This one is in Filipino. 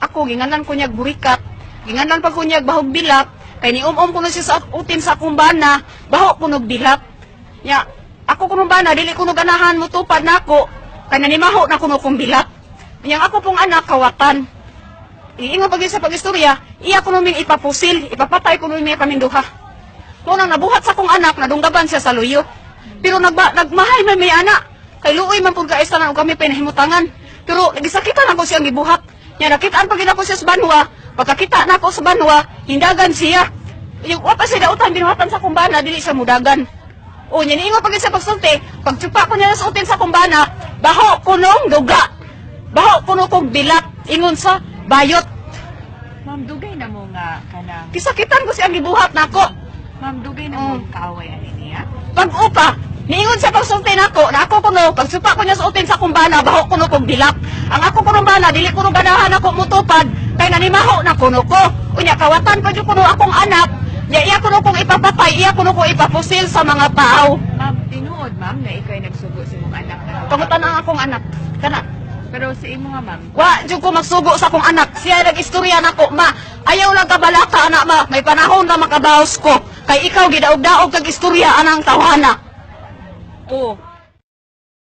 Ako ginganan ko niya burikat, ginganan pa ko niya bahog bilak, kay ni ko na siya sa utin sa akong bana, baho ko nog bilak. Ya, ako kuno bana dili ko ganahan mo tupad nako, kay nanimaho na kuno kong bilak. Yang ako pong anak kawatan. Iingon pag sa pagistorya, iya ko ming ipapusil, ipapatay ko ming kaminduha. Kung nang nabuhat sa kong anak, nadunggaban siya sa luyo. Pero nagmahay may anak. Kay luoy man pud kaisa na kami pinahimutangan. Pero nagisakitan ako siyang gibuhat. Nya nakitaan pag ako siya sa banwa, pagkakita na ako sa banwa, hindagan siya. Yung wapa siya dautan binuhatan sa kumbana, dili siya mudagan. O nya niingon pag sa pagsulti, pagtsupa ko niya sa utin sa kumbana, baho kunong duga. Baho kuno kog bilat, ingon sa bayot. Ma'am, dugay na mo nga kanang... Kisakitan ko siyang gibuhat nako. Ma'am, dugay na mo kaaway ani niya? Pag-upa, niingon siya pagsulti nako, na ako kuno, pagsupa ko niya sa utin sa kumbana, baho kuno kog bilat. Ang ako kuno bana, dili kuno ganahan ako mutupad, kay nanimaho na kuno ko. Unya, kawatan ko yung kuno akong anak, iya kuno kong ipapatay, iya kuno kong ipapusil sa mga tao. Ma'am, tinuod ma'am na ikaw nagsugo sa imong anak na. Pangutan ang akong anak, kana. Pero sa imo nga ma'am, Wa, dyan ko magsugo sa akong anak. Siya nag-istorya na ko, ma. Ayaw lang kabalaka, anak, ma. May panahon na makabaos ko. Kay ikaw, gidaog-daog kag istorya, anang tawhana. oh,